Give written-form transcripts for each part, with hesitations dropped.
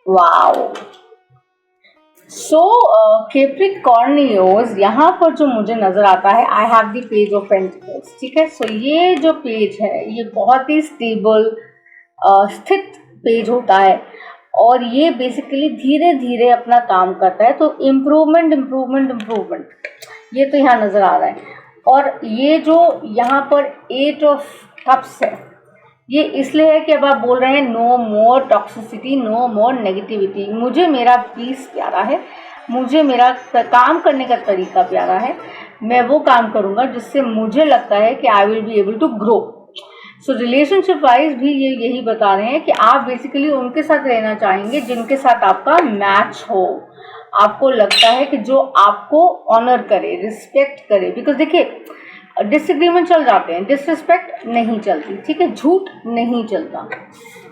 Wow. सो कैप्रिकॉर्नियोस, यहाँ पर जो मुझे नजर आता है, I have the page of pentacles, ठीक है। सो ये जो पेज है ये बहुत ही स्टेबल स्थित पेज होता है और ये बेसिकली धीरे धीरे अपना काम करता है। तो इम्प्रूवमेंट इम्प्रूवमेंट इम्प्रूवमेंट ये तो यहाँ नजर आ रहा है। और ये जो यहाँ पर 8 ऑफ कप्स है, ये इसलिए है कि अब आप बोल रहे हैं नो मोर टॉक्सिसिटी, नो मोर नेगेटिविटी। मुझे मेरा पीस प्यारा है, मुझे मेरा काम करने का तरीका प्यारा है, मैं वो काम करूँगा जिससे मुझे लगता है कि I will be able to grow. So relationship wise भी ये यही बता रहे हैं कि आप बेसिकली उनके साथ रहना चाहेंगे जिनके साथ आपका मैच हो, आपको लगता है कि जो आपको ऑनर करे, रिस्पेक्ट करे। बिकॉज देखिए डिसएग्रीमेंट चल जाते हैं, डिसरिस्पेक्ट नहीं चलती, ठीक है, झूठ नहीं चलता।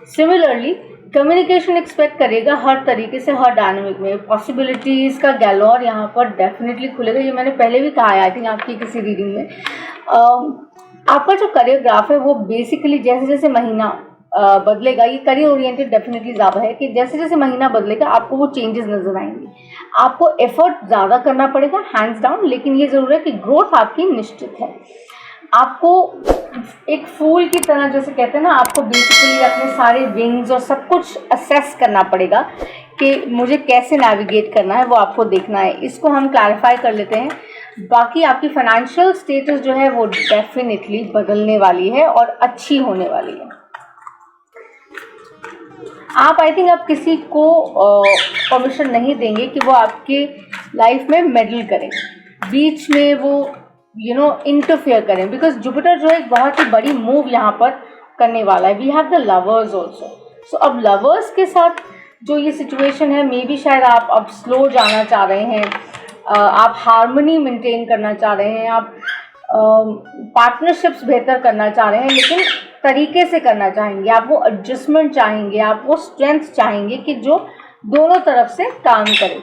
सिमिलरली कम्युनिकेशन एक्सपेक्ट करेगा हर तरीके से, हर डायनामिक में पॉसिबिलिटीज़ का गैलॉर यहाँ पर डेफिनेटली खुलेगा। ये मैंने पहले भी कहा है आई थिंक आपकी किसी रीडिंग में। आपका जो करियर ग्राफ है वो बेसिकली जैसे जैसे महीना बदलेगा, ये करियर ओरिएंटेड डेफिनेटली ज़्यादा है कि जैसे जैसे महीना बदलेगा आपको वो चेंजेस नजर आएंगे। आपको एफर्ट ज़्यादा करना पड़ेगा हैंड्स डाउन, लेकिन ये ज़रूर है कि ग्रोथ आपकी निश्चित है। आपको एक फूल की तरह जैसे कहते हैं ना, आपको बेसिकली अपने सारे विंग्स और सब कुछ असेस करना पड़ेगा कि मुझे कैसे नेविगेट करना है, वो आपको देखना है। इसको हम क्लैरिफाई कर लेते हैं। बाकी आपकी फाइनेंशियल स्टेटस जो है वो डेफिनेटली बदलने वाली है और अच्छी होने वाली है। आप आई थिंक आप किसी को परमिशन नहीं देंगे कि वो आपके लाइफ में मेडल करें, बीच में वो इंटरफेयर करें, बिकॉज जुपिटर जो है एक बहुत ही बड़ी मूव यहाँ पर करने वाला है। We have the lovers also. So अब लवर्स के साथ जो ये सिचुएशन है, मे बी शायद आप अब स्लो जाना चाह रहे हैं, आप हार्मनी मेंटेन करना चाह रहे हैं, आप पार्टनरशिप्स बेहतर करना चाह रहे हैं, लेकिन तरीके से करना चाहेंगे, आप वो एडजस्टमेंट चाहेंगे, आप वो स्ट्रेंथ चाहेंगे कि जो दोनों तरफ से काम करे।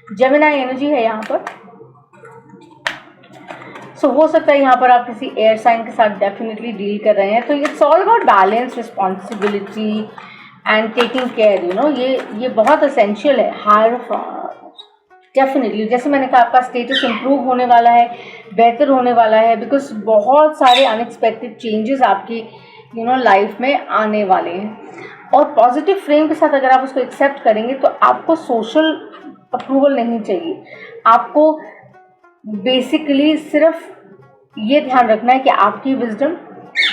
जेमिनाई एनर्जी है यहाँ पर। सो हो सकता है यहाँ पर आप किसी एयर साइन के साथ डेफिनेटली डील कर रहे हैं। तो it's all about balance, responsibility and taking care. ये बहुत असेंशियल है। हायर डेफिनेटली, जैसे मैंने कहा, आपका स्टेटस इंप्रूव होने वाला है, बेहतर होने वाला है, बिकॉज बहुत सारे अनएक्सपेक्टेड चेंजेस आपकी लाइफ में आने वाले हैं। और पॉजिटिव फ्रेम के साथ अगर आप उसको एक्सेप्ट करेंगे तो आपको सोशल अप्रूवल नहीं चाहिए। आपको बेसिकली सिर्फ ये ध्यान रखना है कि आपकी विजडम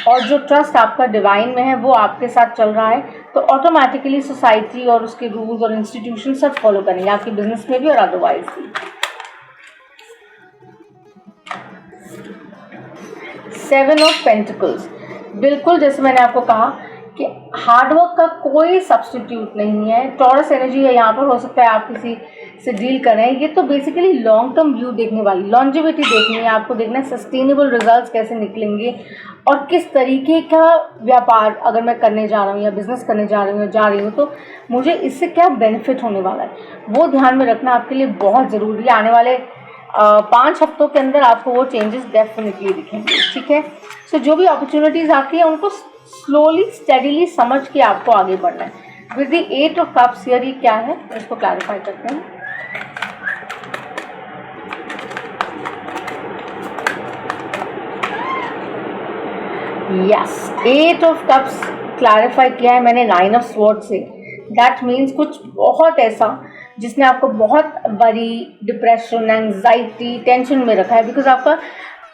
और जो ट्रस्ट आपका डिवाइन में है वो आपके साथ चल रहा है, तो ऑटोमेटिकली सोसाइटी और उसके रूल्स और इंस्टीट्यूशन सब फॉलो करेंगे, आपके बिजनेस में भी और अदरवाइज भी। 7 ऑफ पेंटिकल्स, बिल्कुल जैसे मैंने आपको कहा कि हार्डवर्क का कोई सब्स्टिट्यूट नहीं है। टॉरस एनर्जी है यहाँ पर। हो सकता है आप किसी से डील कर रहे हैं, ये तो बेसिकली लॉन्ग टर्म व्यू देखने वाली, लॉन्जिविटी देखनी है आपको, देखना है सस्टेनेबल रिजल्ट्स कैसे निकलेंगे और किस तरीके का व्यापार अगर मैं करने जा रहा हूँ या बिजनेस करने जा रही हूँ तो मुझे इससे क्या बेनिफिट होने वाला है, वो ध्यान में रखना आपके लिए बहुत ज़रूरी है। आने वाले 5 हफ्तों के अंदर आपको वो चेंजेस डेफिनेटली दिखेंगे, ठीक है। सो जो भी अपॉर्चुनिटीज़ आती है उनको स्लोली स्टेडीली समझ के आपको आगे बढ़ना है। With the 8 of cups here, ये क्या है इसको क्लैरिफाई करते हैं। यस, 8 ऑफ कप्स क्लैरिफाई किया है मैंने 9 ऑफ स्वॉर्ड से। दैट मीन्स कुछ बहुत ऐसा जिसने आपको बहुत बड़ी डिप्रेशन, एंजाइटी, टेंशन में रखा है, बिकॉज आपका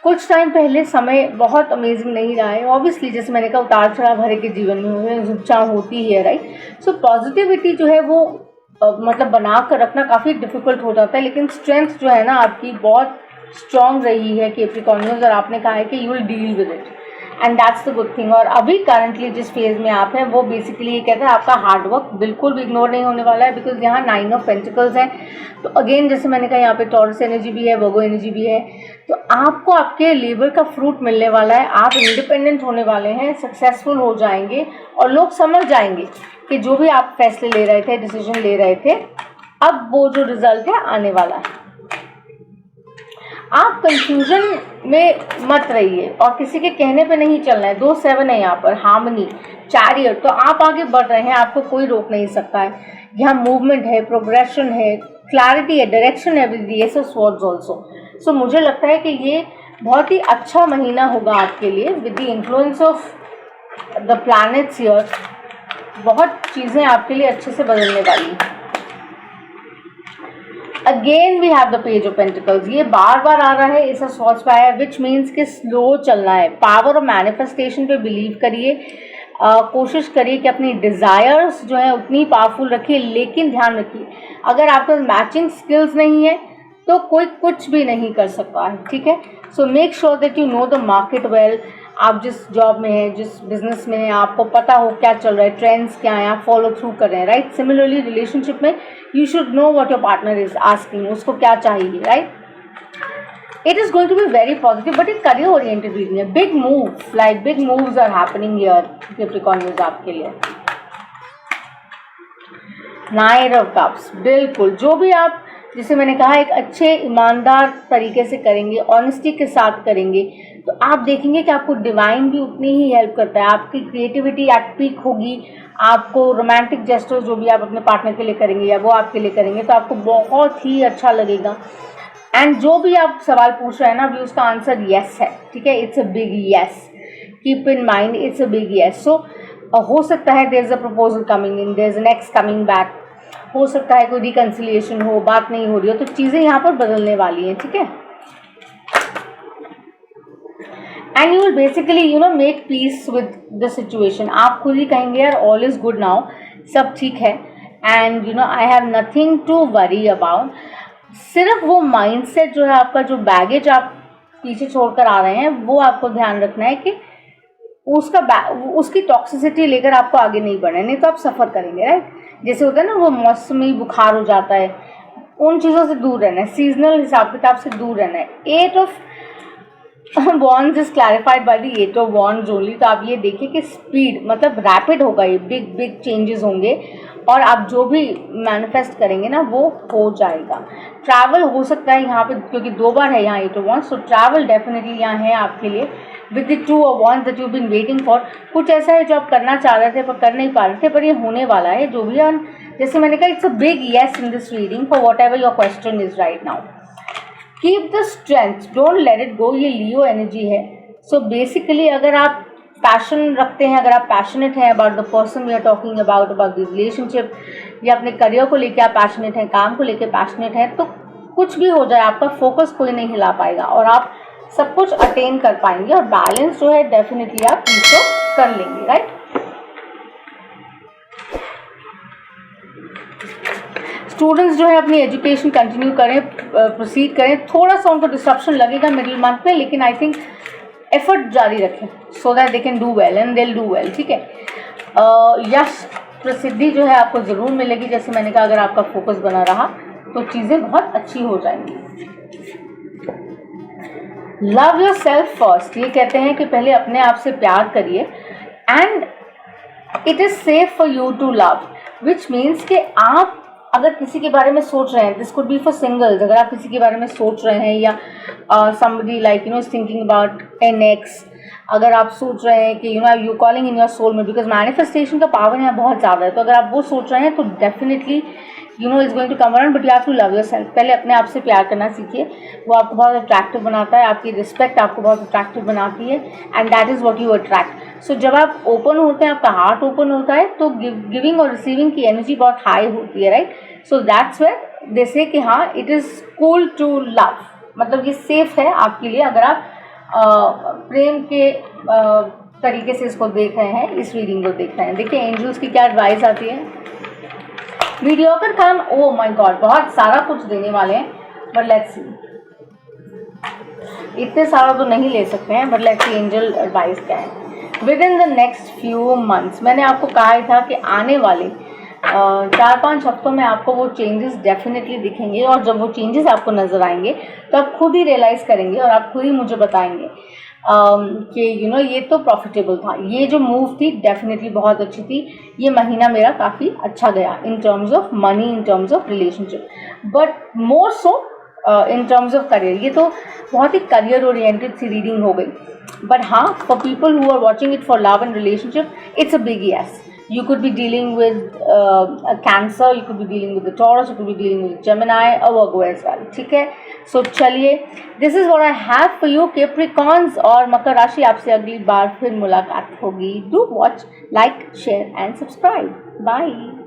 कुछ टाइम पहले समय बहुत अमेजिंग नहीं रहा है। ऑब्वियसली जैसे मैंने कहा, उतार चढ़ाव भरे के जीवन में हुए, झुकझाव होती है, राइट। सो पॉजिटिविटी जो है वो मतलब बना कर रखना काफ़ी डिफिकल्ट हो जाता है, लेकिन स्ट्रेंथ जो है ना आपकी बहुत स्ट्रांग रही है कैप्रिकॉर्नियस, और आपने कहा है कि you will deal with it and that's the good thing. और अभी करंटली जिस फेज में आप हैं वो बेसिकली ये कहता है आपका हार्डवर्क बिल्कुल भी इग्नोर नहीं होने वाला है, बिकॉज यहाँ 9 ऑफ पेंटिकल्स हैं। तो अगेन जैसे मैंने कहा, यहाँ पे टॉरस एनर्जी भी है, वर्गो एनर्जी भी है, तो आपको आपके लेबर का फ्रूट मिलने वाला है। आप इंडिपेंडेंट होने वाले हैं, सक्सेसफुल हो जाएंगे और लोग समझ जाएंगे कि जो भी आप फैसले ले रहे थे, डिसीजन ले रहे थे, अब वो जो रिजल्ट है आने वाला है। आप कंफ्यूजन में मत रहिए और किसी के कहने पे नहीं चलना है। 2 7 है यहाँ पर, हार्मनी, चैरियट, तो आप आगे बढ़ रहे हैं, आपको कोई रोक नहीं सकता है। यहाँ मूवमेंट है, प्रोग्रेशन है, क्लैरिटी है, डायरेक्शन है with the ace of swords also. So मुझे लगता है कि ये बहुत ही अच्छा महीना होगा आपके लिए with the influence of the planets here. बहुत चीज़ें आपके लिए अच्छे से बदलने वाली हैं। Again we have the page of pentacles, ये बार बार आ रहा है, इस स्वॉर्ड्स पे आया, विच मीन्स कि स्लो चलना है। पावर ऑफ मैनिफेस्टेशन पे बिलीव करिए, कोशिश करिए कि अपनी डिज़ायर्स जो है उतनी पावरफुल रखिए, लेकिन ध्यान रखिए अगर आपके पास मैचिंग स्किल्स नहीं है तो कोई कुछ भी नहीं कर सकता है, ठीक है। So make sure that you know the market well. आप जिस जॉब में हैं, जिस बिजनेस में हैं, आपको पता हो क्या चल रहा है, ट्रेंड्स क्या हैं, आप फॉलो थ्रू कर रहे हैं, राइट। सिमिलरली रिलेशनशिप में you should know what your partner is asking, उसको क्या चाहिए, right. It is going to be very positive, but it's career oriented reading है। Big moves, like big moves are happening here, Capricorn news आपके लिए। Knight of Cups, बिल्कुल जो भी आप, जिसे मैंने कहा, एक अच्छे ईमानदार तरीके से करेंगे, ऑनेस्टी के साथ करेंगे, तो आप देखेंगे कि आपको डिवाइन भी उतनी ही हेल्प करता है। आपकी क्रिएटिविटी एट पीक होगी, आपको रोमांटिक जेस्चर्स जो भी आप अपने पार्टनर के लिए करेंगे या वो आपके लिए करेंगे, तो आपको बहुत ही अच्छा लगेगा। एंड जो भी आप सवाल पूछ रहे हैं ना, अभी उसका आंसर येस है, ठीक है। It's a big yes, keep in mind, it's a big yes. So हो सकता है there is a proposal coming in, there is an ex coming back, हो सकता है कोई रिकन्सिलिएशन हो, बात नहीं हो रही हो, तो चीज़ें यहाँ पर बदलने वाली हैं, ठीक है। And you will basically make peace with the situation. आप खुद ही कहेंगे यार ऑल इज गुड नाउ, सब ठीक है, and I have nothing to worry about. सिर्फ वो माइंडसेट जो है आपका, जो बैगेज आप पीछे छोड़कर आ रहे हैं, वो आपको ध्यान रखना है कि उसकी टॉक्सिसिटी लेकर आपको आगे नहीं बढ़ना है, नहीं तो आप सफ़र करेंगे, राइट। जैसे होता है ना वो मौसमी बुखार हो जाता है, उन चीज़ों से दूर रहना है, सीजनल हिसाब किताब से दूर रहना है। 8 of wands is clarified by the 8 of wands only. तो आप ये देखिए कि स्पीड मतलब रैपिड होगा, ये बिग चेंजेस होंगे और आप जो भी मैनिफेस्ट करेंगे ना वो हो जाएगा। ट्रैवल हो सकता है यहाँ पे, क्योंकि 2 बार है यहाँ 8 ऑफ वॉन्ड्स, तो ट्रैवल डेफिनेटली यहाँ है आपके लिए with the 2 of wands that you been waiting for. कुछ ऐसा है जो आप करना चाह रहे थे पर कर नहीं पा रहे थे, पर ये होने वाला है जो भी है। जैसे मैंने कहा, it's a big yes in this reading for what ever your question is right now. Keep the strength, don't let it go, ये लियो एनर्जी है। सो बेसिकली अगर आप पैशन रखते हैं, अगर आप पैशनेट हैं about the person we are talking about the relationship, या अपने करियर को लेकर आप पैशनेट हैं, काम को लेकर पैशनेट हैं, तो कुछ भी हो जाए आपका फोकस कोई नहीं हिला पाएगा और आप सब कुछ अटेन कर पाएंगे और बैलेंस जो है डेफिनेटली आप रीच कर लेंगे, राइट। स्टूडेंट्स जो है अपनी एजुकेशन कंटिन्यू करें, प्रोसीड करें। थोड़ा सा उनको डिस्ट्रप्शन लगेगा मिडिल मंथ में, लेकिन आई थिंक एफर्ट जारी रखें so that they can do well and they will do well, ठीक है। यश प्रसिद्धि जो है आपको ज़रूर मिलेगी। जैसे मैंने कहा, अगर आपका फोकस बना रहा तो चीज़ें बहुत अच्छी हो जाएंगी। लव योर सेल्फ फर्स्ट, ये कहते हैं कि पहले अपने आप से प्यार करिए and it is safe for you to love, which means कि आप अगर किसी के बारे में सोच रहे हैं, this could be for singles, अगर आप किसी के बारे में सोच रहे हैं या somebody like is thinking about an ex, अगर आप सोच रहे हैं कि you calling in your soul में, बिकॉज मैनिफेस्टेशन का पावर यहाँ बहुत ज़्यादा है, तो अगर आप वो सोच रहे हैं तो definitely is going to come around, but you have to love yourself. पहले अपने आप से प्यार करना सीखिए, वो आपको बहुत अट्रैक्टिव बनाता है, आपकी रिस्पेक्ट आपको बहुत अट्रैक्टिव बनाती है and that is what you attract. So जब आप ओपन होते हैं, आपका हार्ट ओपन होता है, तो गिविंग और रिसीविंग की एनर्जी बहुत हाई होती है, right. So that's where they say कि हाँ, it is cool to love, मतलब ये सेफ है आपके लिए अगर आप प्रेम के तरीके से इसको देख रहे हैं, इस रीडिंग को देख रहे हैं। देखिए एंजल्स की क्या एडवाइस आती है। मीडियोकर काम, ओह माय गॉड, बहुत सारा कुछ देने वाले हैं, बट लेट्स सी, इतने सारा तो नहीं ले सकते हैं, but let's see angel advice क्या है। With in the next few months, मैंने आपको कहा ही था कि आने वाले 4-5 हफ्तों में आपको वो चेंजेस डेफिनेटली दिखेंगे, और जब वो चेंजेस आपको नज़र आएंगे तो आप खुद ही रियलाइज़ करेंगे और आप खुद ही मुझे बताएंगे कि ये तो प्रॉफिटेबल था, ये जो मूव थी डेफिनेटली बहुत अच्छी थी, ये महीना मेरा काफ़ी अच्छा गया in terms of money, in terms of relationship, but more so in terms of career. ये तो बहुत ही करियर ओरिएंटेड सी रीडिंग हो गई, बट हाँ, for people who are watching it for love and relationship, it's a big yes. You could be dealing with a Cancer, you could be dealing with the Taurus, you could be dealing with Gemini, a Virgo as well, ठीक है। So चलिए, this is what I have for you Capricorns, और मकर राशि आपसे अगली बार फिर मुलाकात होगी। Do watch, like, share and subscribe. Bye.